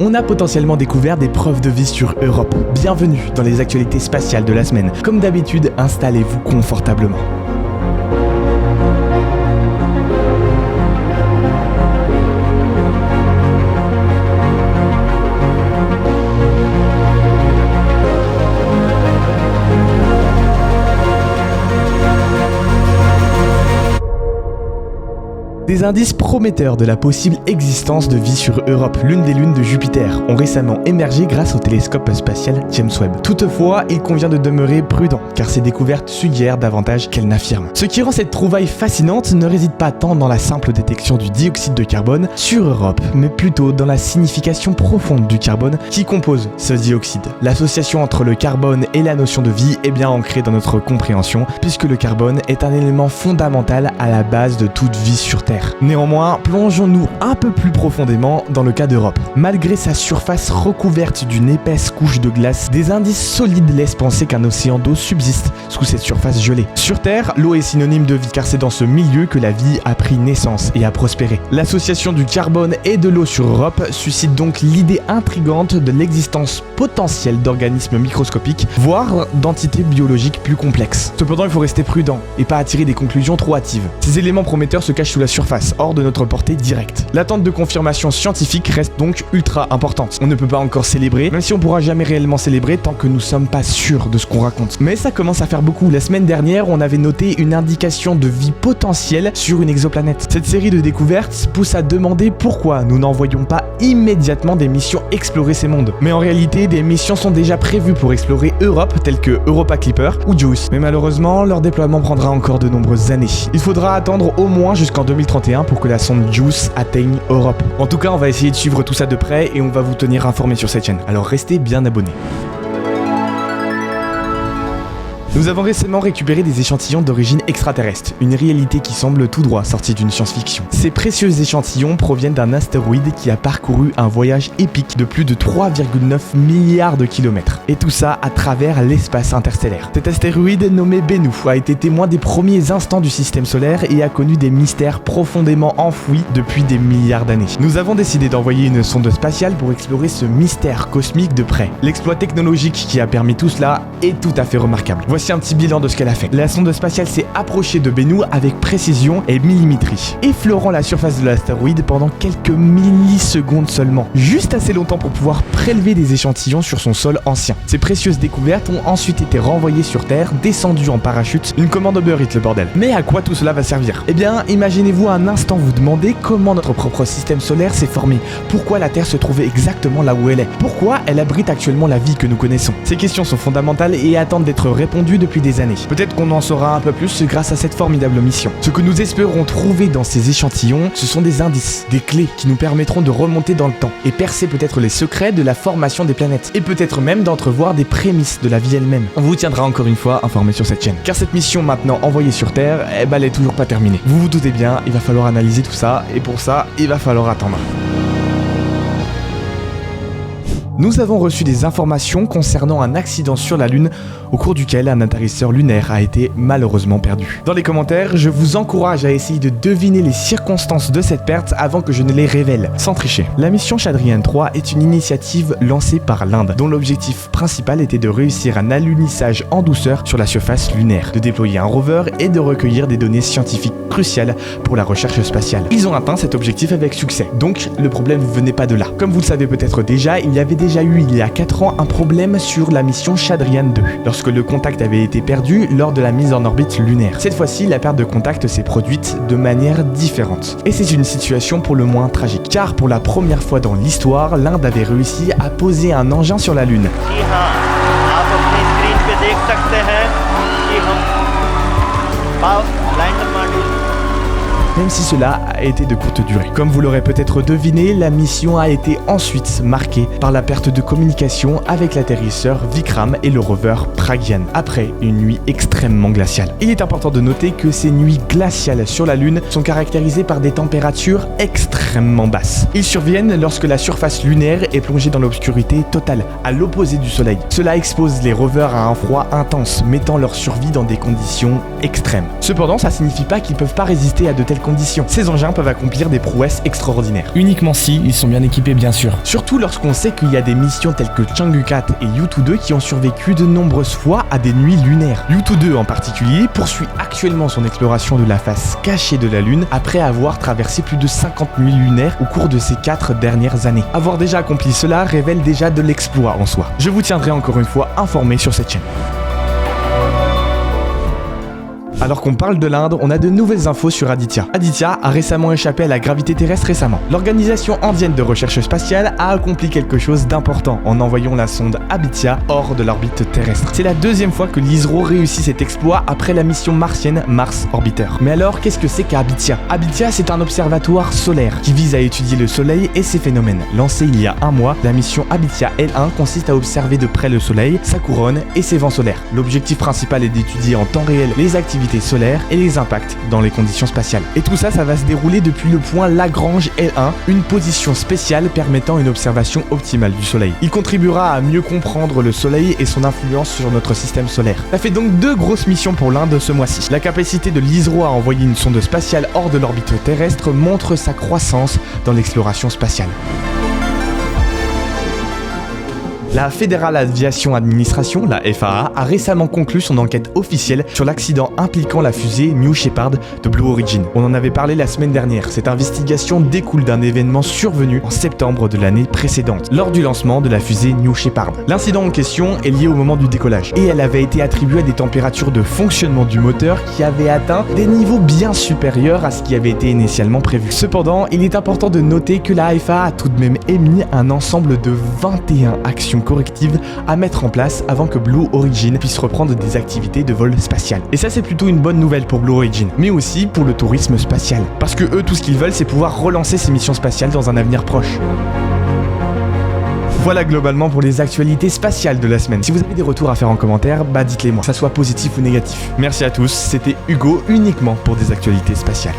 On a potentiellement découvert des preuves de vie sur Europe. Bienvenue dans les actualités spatiales de la semaine. Comme d'habitude, installez-vous confortablement. Des indices prometteurs de la possible existence de vie sur Europe, l'une des lunes de Jupiter, ont récemment émergé grâce au télescope spatial James Webb. Toutefois, il convient de demeurer prudent, car ces découvertes suggèrent davantage qu'elles n'affirment. Ce qui rend cette trouvaille fascinante ne réside pas tant dans la simple détection du dioxyde de carbone sur Europe, mais plutôt dans la signification profonde du carbone qui compose ce dioxyde. L'association entre le carbone et la notion de vie est bien ancrée dans notre compréhension, puisque le carbone est un élément fondamental à la base de toute vie sur Terre. Néanmoins, plongeons-nous un peu plus profondément dans le cas d'Europe. Malgré sa surface recouverte d'une épaisse couche de glace, des indices solides laissent penser qu'un océan d'eau subsiste sous cette surface gelée. Sur Terre, l'eau est synonyme de vie, car c'est dans ce milieu que la vie a pris naissance et a prospéré. L'association du carbone et de l'eau sur Europe suscite donc l'idée intrigante de l'existence potentielle d'organismes microscopiques, voire d'entités biologiques plus complexes. Cependant, il faut rester prudent et pas attirer des conclusions trop hâtives. Ces éléments prometteurs se cachent sous la surface, hors de notre portée directe. L'attente de confirmation scientifique reste donc ultra importante. On ne peut pas encore célébrer, même si on pourra jamais réellement célébrer tant que nous sommes pas sûrs de ce qu'on raconte. Mais ça commence à faire beaucoup. La semaine dernière, on avait noté une indication de vie potentielle sur une exoplanète. Cette série de découvertes pousse à demander pourquoi nous n'envoyons pas immédiatement des missions explorer ces mondes. Mais en réalité, des missions sont déjà prévues pour explorer Europe, telles que Europa Clipper ou JUICE. Mais malheureusement, leur déploiement prendra encore de nombreuses années. Il faudra attendre au moins jusqu'en 2031 pour que la sonde JUICE atteigne Europe. En tout cas, on va essayer de suivre tout ça de près et on va vous tenir informés sur cette chaîne. Alors restez bien abonnés. Nous avons récemment récupéré des échantillons d'origine extraterrestre, une réalité qui semble tout droit sortie d'une science-fiction. Ces précieux échantillons proviennent d'un astéroïde qui a parcouru un voyage épique de plus de 3,9 milliards de kilomètres. Et tout ça à travers l'espace interstellaire. Cet astéroïde nommé Bennu a été témoin des premiers instants du système solaire et a connu des mystères profondément enfouis depuis des milliards d'années. Nous avons décidé d'envoyer une sonde spatiale pour explorer ce mystère cosmique de près. L'exploit technologique qui a permis tout cela est tout à fait remarquable. Voici un petit bilan de ce qu'elle a fait. La sonde spatiale s'est approchée de Bennu avec précision et millimétrie, effleurant la surface de l'astéroïde pendant quelques millisecondes seulement, juste assez longtemps pour pouvoir prélever des échantillons sur son sol ancien. Ces précieuses découvertes ont ensuite été renvoyées sur Terre, descendues en parachute, une commande Uber Eats le bordel. Mais à quoi tout cela va servir ? Eh bien, imaginez-vous un instant vous demander comment notre propre système solaire s'est formé, pourquoi la Terre se trouvait exactement là où elle est, pourquoi elle abrite actuellement la vie que nous connaissons. Ces questions sont fondamentales et attendent d'être répondues depuis des années. Peut-être qu'on en saura un peu plus grâce à cette formidable mission. Ce que nous espérons trouver dans ces échantillons, ce sont des indices, des clés qui nous permettront de remonter dans le temps et percer peut-être les secrets de la formation des planètes et peut-être même d'entrevoir des prémices de la vie elle-même. On vous tiendra encore une fois informé sur cette chaîne. Car cette mission maintenant envoyée sur Terre, elle est toujours pas terminée. Vous vous doutez bien, il va falloir analyser tout ça et pour ça, il va falloir attendre. Nous avons reçu des informations concernant un accident sur la Lune au cours duquel un atterrisseur lunaire a été malheureusement perdu. Dans les commentaires, je vous encourage à essayer de deviner les circonstances de cette perte avant que je ne les révèle, sans tricher. La mission Chandrayaan-3 est une initiative lancée par l'Inde, dont l'objectif principal était de réussir un alunissage en douceur sur la surface lunaire, de déployer un rover et de recueillir des données scientifiques cruciales pour la recherche spatiale. Ils ont atteint cet objectif avec succès, donc le problème ne venait pas de là. Comme vous le savez peut-être déjà, il y avait déjà eu il y a 4 ans un problème sur la mission Chandrayaan-2, lorsque le contact avait été perdu lors de la mise en orbite lunaire. Cette fois-ci, la perte de contact s'est produite de manière différente. Et c'est une situation pour le moins tragique, car pour la première fois dans l'histoire, l'Inde avait réussi à poser un engin sur la Lune. Même si cela a été de courte durée. Comme vous l'aurez peut-être deviné, la mission a été ensuite marquée par la perte de communication avec l'atterrisseur Vikram et le rover Pragyan, après une nuit extrêmement glaciale. Il est important de noter que ces nuits glaciales sur la Lune sont caractérisées par des températures extrêmement basses. Ils surviennent lorsque la surface lunaire est plongée dans l'obscurité totale, à l'opposé du Soleil. Cela expose les rovers à un froid intense, mettant leur survie dans des conditions extrêmes. Cependant, ça signifie pas qu'ils peuvent pas résister à de telles conditions. Ces engins peuvent accomplir des prouesses extraordinaires. Uniquement si ils sont bien équipés, bien sûr. Surtout lorsqu'on sait qu'il y a des missions telles que Chang'e 4 et Yutu 2 qui ont survécu de nombreuses fois à des nuits lunaires. Yutu 2 en particulier poursuit actuellement son exploration de la face cachée de la Lune après avoir traversé plus de 50 nuits lunaires au cours de ces 4 dernières années. Avoir déjà accompli cela révèle déjà de l'exploit en soi. Je vous tiendrai encore une fois informé sur cette chaîne. Alors qu'on parle de l'Inde, on a de nouvelles infos sur Aditya. Aditya a récemment échappé à la gravité terrestre L'organisation indienne de recherche spatiale a accompli quelque chose d'important en envoyant la sonde Abitya hors de l'orbite terrestre. C'est la deuxième fois que l'ISRO réussit cet exploit après la mission martienne Mars Orbiter. Mais alors, qu'est-ce que c'est qu'Abitya ? Abitya, c'est un observatoire solaire qui vise à étudier le Soleil et ses phénomènes. Lancée il y a un mois, la mission Abitya L1 consiste à observer de près le Soleil, sa couronne et ses vents solaires. L'objectif principal est d'étudier en temps réel les activités solaires et les impacts dans les conditions spatiales. Et tout ça, ça va se dérouler depuis le point Lagrange L1, une position spéciale permettant une observation optimale du Soleil. Il contribuera à mieux comprendre le Soleil et son influence sur notre système solaire. Ça fait donc 2 grosses missions pour l'Inde ce mois-ci. La capacité de l'ISRO à envoyer une sonde spatiale hors de l'orbite terrestre montre sa croissance dans l'exploration spatiale. La Federal Aviation Administration, la FAA, a récemment conclu son enquête officielle sur l'accident impliquant la fusée New Shepard de Blue Origin. On en avait parlé la semaine dernière. Cette investigation découle d'un événement survenu en septembre de l'année précédente, lors du lancement de la fusée New Shepard. L'incident en question est lié au moment du décollage, et elle avait été attribuée à des températures de fonctionnement du moteur qui avaient atteint des niveaux bien supérieurs à ce qui avait été initialement prévu. Cependant, il est important de noter que la FAA a tout de même émis un ensemble de 21 actions correctives à mettre en place avant que Blue Origin puisse reprendre des activités de vol spatial. Et ça, c'est plutôt une bonne nouvelle pour Blue Origin, mais aussi pour le tourisme spatial. Parce que eux, tout ce qu'ils veulent, c'est pouvoir relancer ces missions spatiales dans un avenir proche. Voilà globalement pour les actualités spatiales de la semaine. Si vous avez des retours à faire en commentaire, dites-les moi, que ça soit positif ou négatif. Merci à tous, c'était Hugo uniquement pour des actualités spatiales.